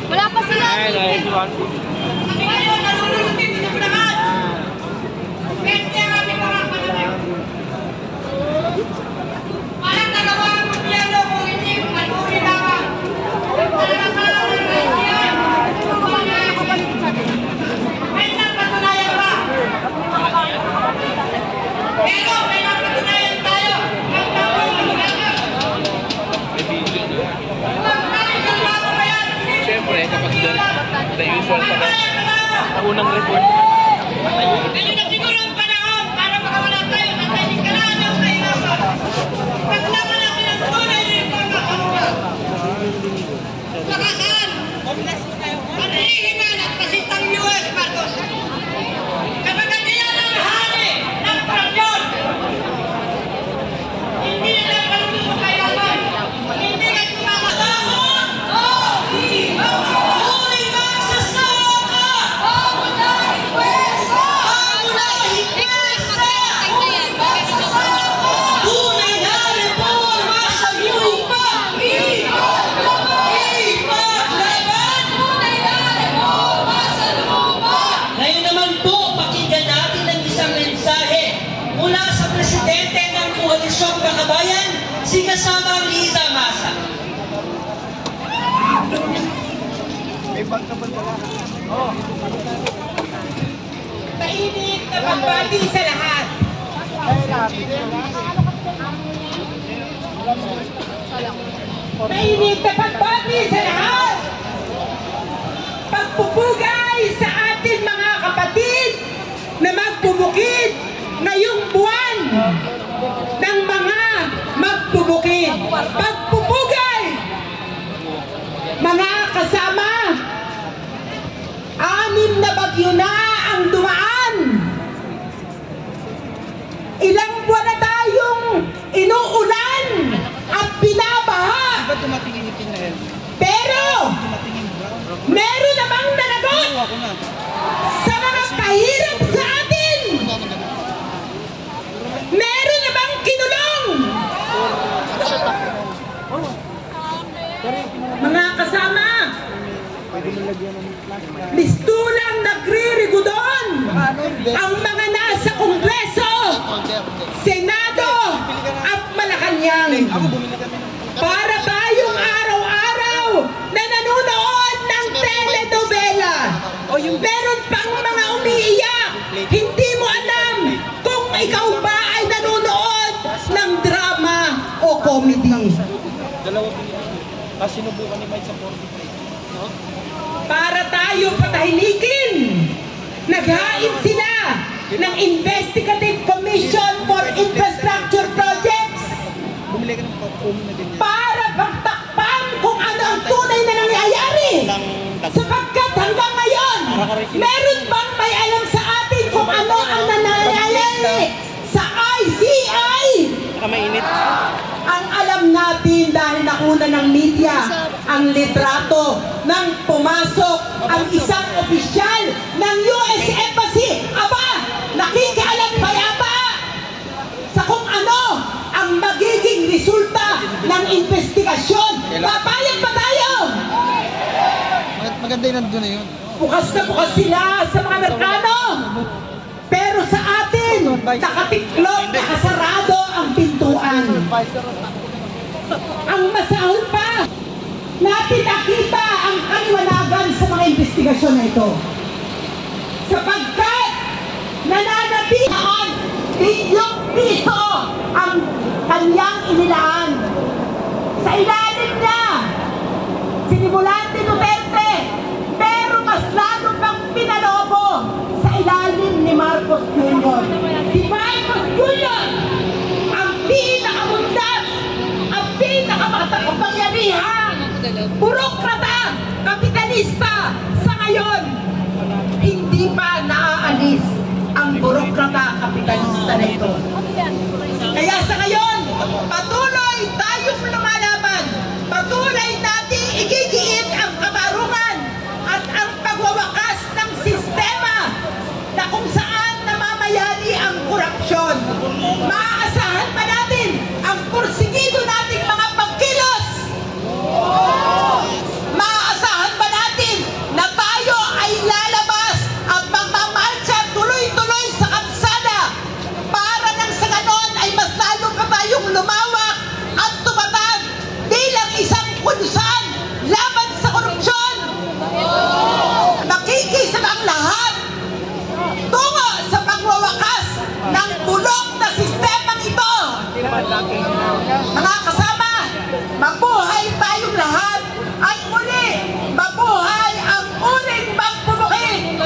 Wala pa sila. Parang nagawa ang gobyerno kung hindi manuri lamang. May napatunayan ba? Pero may napatunayan tayo. Siyempre, kapag the usual sa unang report, Ngayon na siguro ang panahon para makawala tayo ng kaligtasan ng kahirapan. Paglaban natin ang tunay na impormasyon. Sakasan, panlihiman at pasitang US, Marcos. Kapagatiyan ng hari ng korupsyon. Hindi na lang kalulong sa kahirapan. Hindi ka kumakasakot. Huling magsasaka. Bago na ikwesa. Bago na ikwesa. Tunay na reforma sa lupa. Ipaglaban. Tunay na reforma sa lupa. Ngayon naman po, pakinggan natin ang isang mensahe mula sa Presidente ng Koalisyong Makabayan, si kasamang Liza Masa. Mainit na pagbati sa lahat. Mainit na pagbati sa lahat. Pagpupugay sa ating mga kapatid na magbubukid ngayong buwan ng mga magbubukid. Pagpupugay, mga kasama, 6 na bagyo na ang dumaan. Ilang buwan na tayong inuulan at binabaha. Pero, meron namang nanagot sa mga pahirap sa atin. Meron namang kinulong. Mga kasama, listulang nagririgudon ang mga nasa Kongreso, Senado at Malacanang para tayong araw-araw na nanonood ng telenovela. Meron pang mga umiiyak. Hindi mo alam kung ikaw ba ay nanonood ng drama o comedy. sinubukan ni Mike sa 43. No? Para tayo patahimikin, naghain sila ng Investigative Commission for Infrastructure Projects para pagtakpan kung ano ang tunay na nangyayari. Sapagkat hanggang ngayon, meron bang may alam sa atin kung ano ang nangyayari sa ICI? Ang alam natin dahil nauna ng media ang litrato nang pumasok ang isang opisyal ng US Embassy. Aba, nakikialam pa yata sa kung ano ang magiging resulta ng investigasyon. Papayag ba tayo? Maganda yung nandun na yun. Bukas na bukas sila sa mga merkado. Pero sa atin, nakatiklop, nakasarado ang pintuan. Ang masahol pa, natin nakita ang kaliwanagan sa mga investigasyon na ito. Sapagkat nananatihan bilyong piso ang kanyang inilaan. Sa ilalim niya, sinimulan ni Duterte, pero mas lalo pang pinalobo sa ilalim ni Marcos Jr. Si Marcos Jr. ang pinakamundas, ang pinakamakapangyarihang burokrata, kapitalista sa ngayon. Hindi pa naaalis ang burokrata kapitalista na ito. Kaya sa ngayon, patuloy tayong lumalaban. Patuloy nating igigiit ang katarungan at ang pagwawakas ng sistema na kung saan namamayani ang korupsyon. Maaasahan pa natin ang porsigido nating mga pagkilos Mga kasama, mabuhay tayong lahat at muli, mabuhay ang uling magpupukit!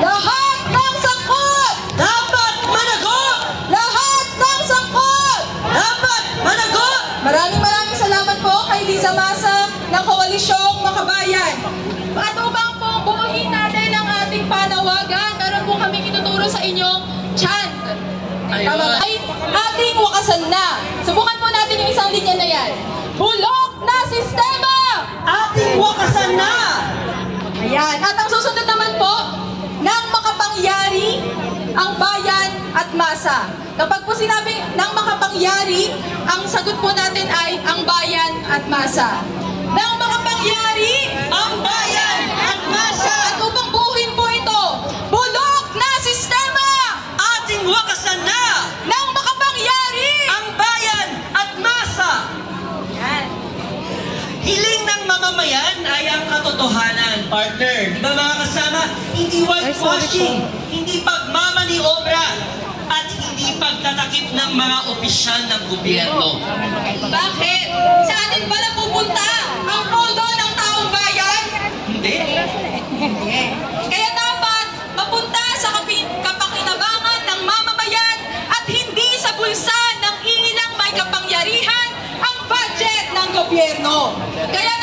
Lahat ng sangkot! Dapat managot! Lahat ng sangkot! Dapat managot! Maraming salamat po kay Liza Masa ng Koalisyong Makabayan. At upang pong buuhin natin ang ating panawagan, meron po kami ituturo sa inyong chant. Tama ay ating wakasan na. Subukan po natin yung isang linya na yan. Bulok na sistema! Ating wakasan na! Ayan. At ang susunod naman po, nang makapangyari ang bayan at masa. Kapag po sinabi nang makapangyari, ang sagot po natin ay ang bayan at masa. Nang makapangyari Ang bayan at masa! at upang buuhin po ito, bulok na sistema! Ating wakasan na! Nang makapangyari! Ang bayan at masa! Yan. Hiling ng mamamayan ay ang katotohanan, partner. Di ba mga kasama? Hindi whitewashing, hindi pagmamaniobra, at hindi pagtatakip ng mga opisyal ng gobyerno. Bakit? Sa atin ba napupunta ang pondo ng taong bayan? Hindi. Kaya dapat mapunta sa kapakinabangan ng mamamayan at hindi sa bulsa ng ilang may kapangyarihan ang budget ng gobyerno. Kaya